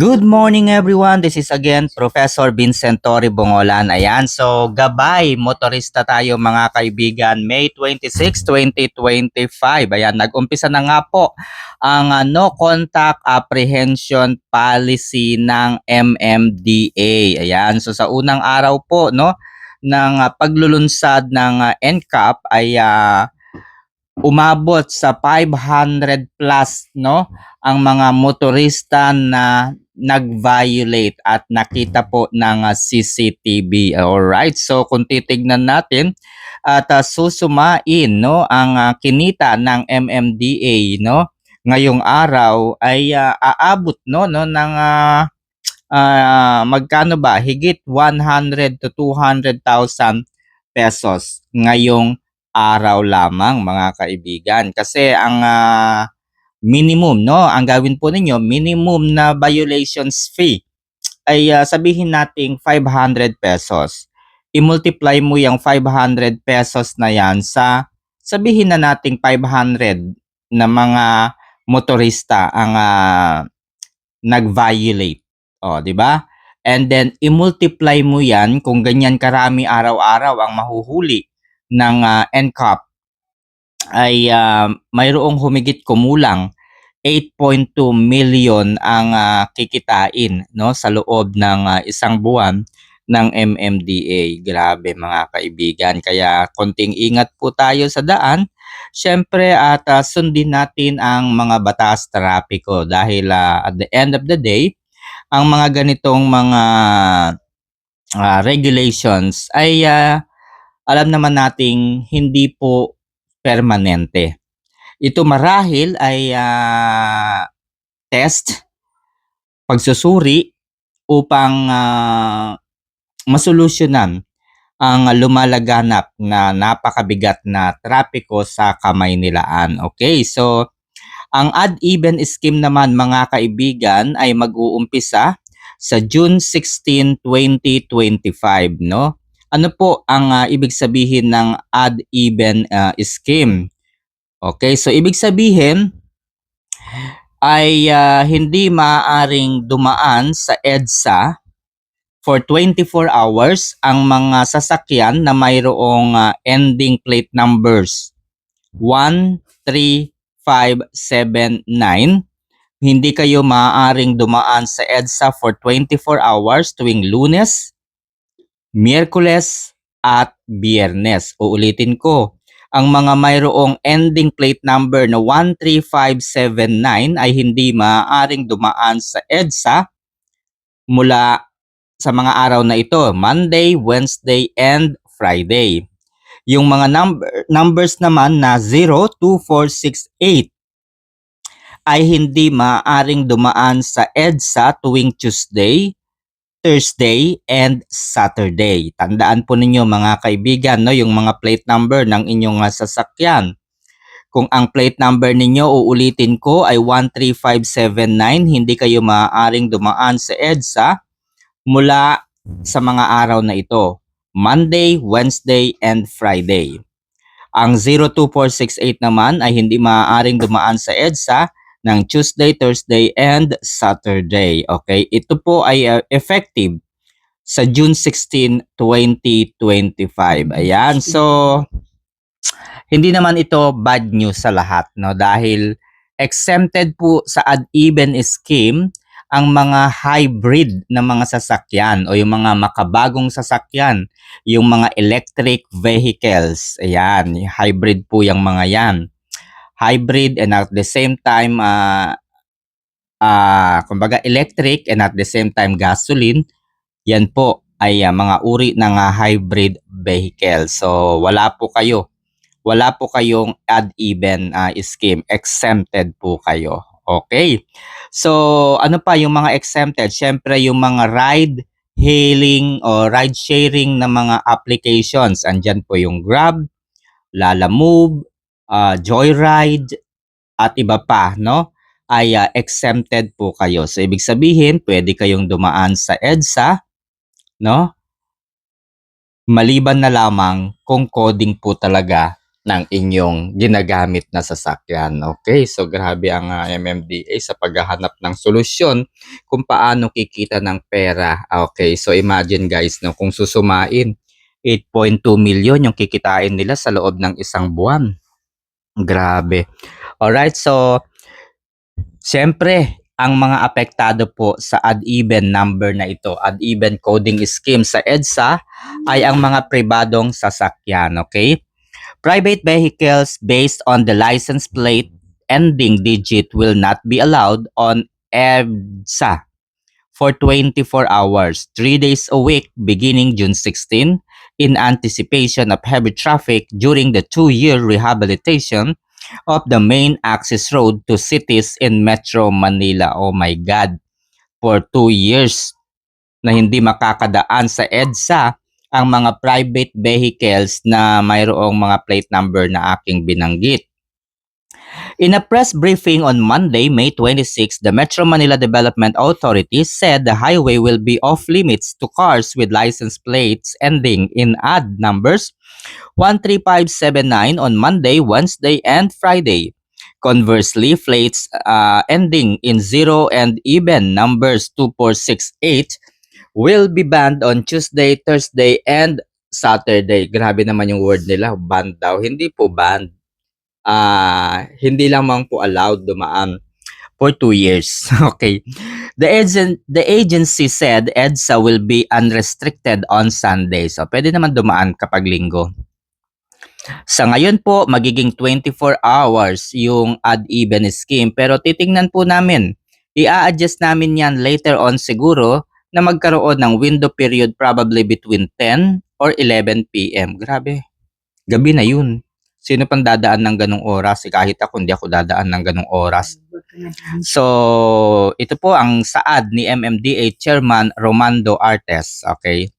Good morning everyone. This is again Professor Vincent Torre Bongolan. Ayan, so gabay motorista tayo mga kaibigan. May 26, 2025. Ayan, nag-umpisa na nga po ang no contact apprehension policy ng MMDA. Ayan, so sa unang araw po no ng paglulunsad ng NCAP ay umabot sa 500 plus no ang mga motorista na nag-violate at nakita po ng CCTV. Alright, so kung titignan natin at susumain no ang kinita ng MMDA no ngayong araw ay aabot no ng magkano ba, higit 100 to 200,000 pesos ngayong araw lamang mga kaibigan. Kasi ang minimum no, ang gawin po ninyo, minimum na violations fee ay sabihin nating 500 pesos. I-multiply mo yung 500 pesos na yan sa sabihin na nating 500 na mga motorista ang nag-violate. O, di ba? And then i-multiply mo yan kung ganyan karami araw-araw ang mahuhuli ng NCAP ay mayroong humigit kumulang 8.2 million ang kikitain no sa loob ng isang buwan ng MMDA. Grabe mga kaibigan. Kaya konting ingat po tayo sa daan. Siyempre at sundin natin ang mga batas trapiko dahil at the end of the day, ang mga ganitong mga regulations ay alam naman nating hindi po permanente. Ito marahil ay test, pagsusuri upang masolusyonan ang lumalaganap na napakabigat na trapiko sa Kamaynilaan. Okay, so ang odd-even scheme naman mga kaibigan ay mag-uumpisa sa June 16, 2025, no? Ano po ang ibig sabihin ng odd-even scheme? Okay, so ibig sabihin ay hindi maaaring dumaan sa EDSA for 24 hours ang mga sasakyan na mayroong ending plate numbers 1, 3, 5, 7, 9. Hindi kayo maaaring dumaan sa EDSA for 24 hours tuwing Lunes, Miyerkules at Biyernes. Uulitin ko, ang mga mayroong ending plate number na 13579 ay hindi maaaring dumaan sa EDSA mula sa mga araw na ito, Monday, Wednesday, and Friday. Yung mga numbers naman na 0, 2, 4, 6, 8 ay hindi maaaring dumaan sa EDSA tuwing Tuesday, Thursday, and Saturday. Tandaan po ninyo mga kaibigan, no, yung mga plate number ng inyong sasakyan. Kung ang plate number ninyo, uulitin ko, ay 13579, hindi kayo maaaring dumaan sa EDSA mula sa mga araw na ito, Monday, Wednesday, and Friday. Ang 02468 naman ay hindi maaaring dumaan sa EDSA ng Tuesday, Thursday, and Saturday. Okay, ito po ay effective sa June 16, 2025. Ayan, so hindi naman ito bad news sa lahat, no? Dahil exempted po sa odd-even scheme ang mga hybrid na mga sasakyan o yung mga makabagong sasakyan, yung mga electric vehicles. Ayan, hybrid po yung mga yan. Hybrid and at the same time, kumbaga electric and at the same time gasoline, yan po ay mga uri ng hybrid vehicle. So wala po kayong odd-even scheme, exempted po kayo. Okay. So, ano pa yung mga exempted? Siyempre, yung mga ride-hailing o ride-sharing na mga applications. Andyan po yung Grab, Lalamove, Joyride, at iba pa, no? Ay exempted po kayo. So, ibig sabihin, pwede kayong dumaan sa EDSA, no? Maliban na lamang kung coding po talaga ng inyong ginagamit na sasakyan. Okay, so grabe ang MMDA sa paghahanap ng solusyon kung paano kikita ng pera. Okay, so imagine guys, no, kung susumain, 8.2 million yung kikitain nila sa loob ng isang buwan. Grabe. Alright, so siyempre, ang mga apektado po sa odd-even number na ito, odd-even coding scheme sa EDSA, ay ang mga pribadong sasakyan, okay? Private vehicles based on the license plate ending digit will not be allowed on EDSA for 24 hours, 3 days a week beginning June 16 in anticipation of heavy traffic during the 2-year rehabilitation of the main access road to cities in Metro Manila. Oh my God, for 2 years na hindi makakadaan sa EDSA ang mga private vehicles na mayroong mga plate number na aking binanggit. In a press briefing on Monday, May 26, the Metro Manila Development Authority said the highway will be off limits to cars with license plates ending in odd numbers 13579 on Monday, Wednesday, and Friday. Conversely, plates ending in 0 and even numbers 2468 will be banned on Tuesday, Thursday, and Saturday. Grabe naman yung word nila, banned daw. Hindi po banned. Hindi lamang po allowed dumaan for 2 years. Okay. The agency said EDSA will be unrestricted on Sunday. So, pwede naman dumaan kapag linggo. Sa ngayon po, magiging 24 hours yung odd-even scheme. Pero titingnan po namin. I-adjust namin yan later on siguro na magkaroon ng window period probably between 10 or 11 p.m. Grabe. Gabi na yun. Sino pang dadaan ng ganong oras? Kahit ako, hindi ako dadaan ng ganong oras. So, ito po ang saad ni MMDA Chairman Romando Artes. Okay.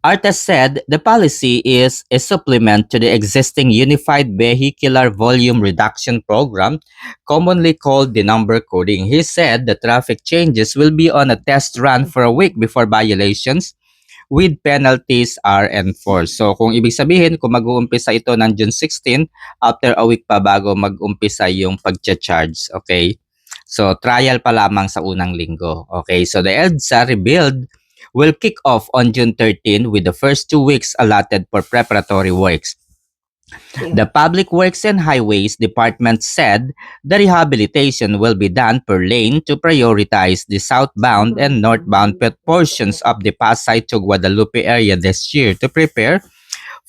Artes said the policy is a supplement to the existing Unified Vehicular Volume Reduction Program, commonly called the number coding. He said the traffic changes will be on a test run for a week before violations with penalties are enforced. So kung ibig sabihin, kung mag-uumpisa ito ng June 16, after a week pa bago mag-umpisa yung pag-charge. Okay? So trial pa lamang sa unang linggo. Okay? So the EDSA rebuild will kick off on June 13 with the first 2 weeks allotted for preparatory works. The Public Works and Highways Department said the rehabilitation will be done per lane to prioritize the southbound and northbound portions of the Pasay to Guadalupe area this year to prepare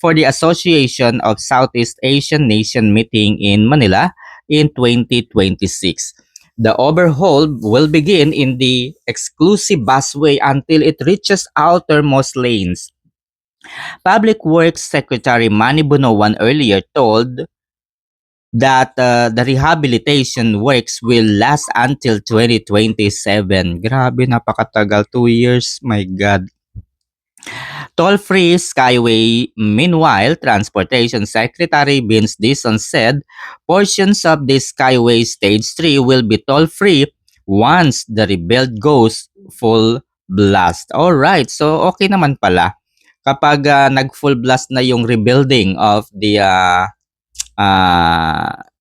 for the Association of Southeast Asian Nation meeting in Manila in 2026. The overhaul will begin in the exclusive busway until it reaches outermost lanes. Public Works Secretary Manny Bunoan earlier told that the rehabilitation works will last until 2027. Grabe, napakatagal. 2 years. My God. Toll-free Skyway. Meanwhile, Transportation Secretary Vince Dizon said portions of the Skyway Stage 3 will be toll-free once the rebuild goes full blast. Alright, so okay naman pala. Kapag nag-full blast na yung rebuilding of the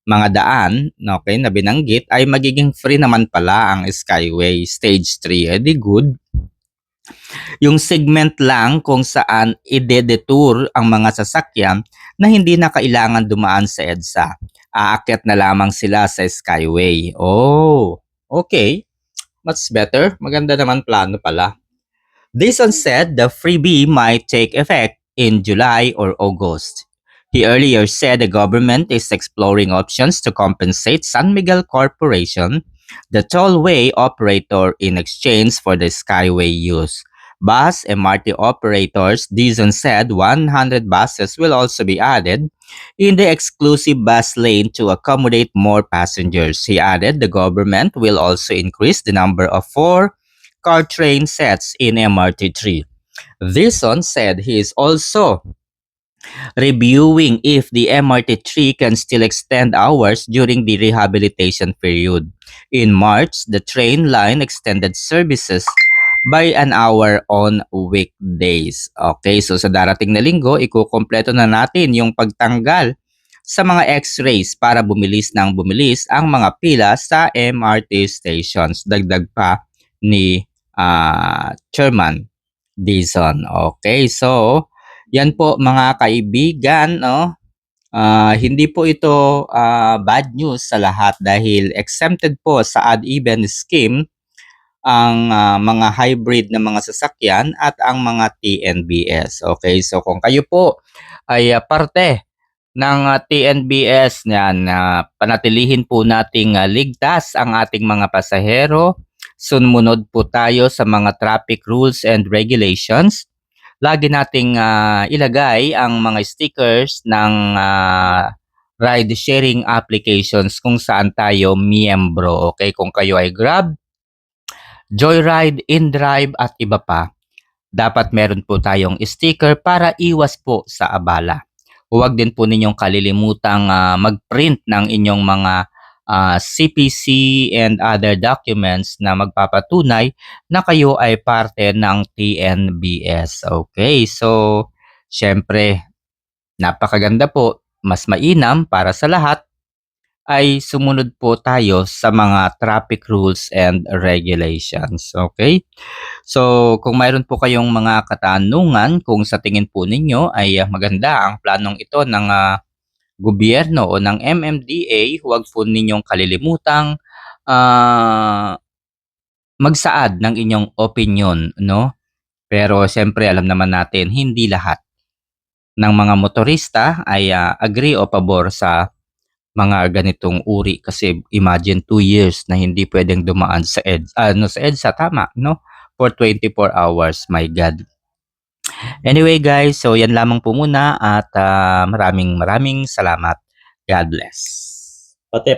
mga daan, okay, na binanggit, ay magiging free naman pala ang Skyway Stage 3. Di good. Yung segment lang kung saan ide-detour ang mga sasakyan na hindi na kailangan dumaan sa EDSA. Aakyat na lamang sila sa Skyway. Oh, okay. Much better. Maganda naman plano pala. Dizon said the freebie might take effect in July or August. He earlier said the government is exploring options to compensate San Miguel Corporation, the tollway operator, in exchange for the Skyway use. Bus MRT operators, Dizon said 100 buses will also be added in the exclusive bus lane to accommodate more passengers. He added the government will also increase the number of 4-car train sets in MRT3. Dizon said he is also reviewing if the MRT3 can still extend hours during the rehabilitation period. In March, the train line extended services by an hour on weekdays. Okay, so sa darating na linggo, ikukumpleto na natin yung pagtanggal sa mga X-rays para bumilis ng bumilis ang mga pila sa MRT stations. Dagdag pa ni Chairman Dizon. Okay, so yan po mga kaibigan, no? Hindi po ito bad news sa lahat dahil exempted po sa odd-even scheme ang mga hybrid na mga sasakyan at ang mga TNBS. Okay, so kung kayo po ay parte ng TNBS niyan, panatilihin po nating ligtas ang ating mga pasahero. Sumunod po tayo sa mga traffic rules and regulations. Lagi nating ilagay ang mga stickers ng ride sharing applications kung saan tayo miyembro. Okay, kung kayo ay Grab, Joyride, InDrive at iba pa, dapat meron po tayong sticker para iwas po sa abala. Huwag din po ninyong kalilimutang mag-print ng inyong mga CPC and other documents na magpapatunay na kayo ay parte ng TNBS. Okay, so syempre napakaganda po, mas mainam para sa lahat ay sumunod po tayo sa mga traffic rules and regulations. Okay? So, kung mayroon po kayong mga katanungan kung sa tingin po ninyo ay maganda ang planong ito ng gobyerno o ng MMDA, huwag po ninyong kalilimutang magsaad ng inyong opinion, no? Pero siyempre alam naman natin hindi lahat ng mga motorista ay agree o pabor sa mga ganitong uri kasi imagine 2 years na hindi pwedeng dumaan sa sa EDSA, tama, no? For 24 hours, my God. Anyway guys, so yan lamang po muna at maraming salamat. God bless. Pati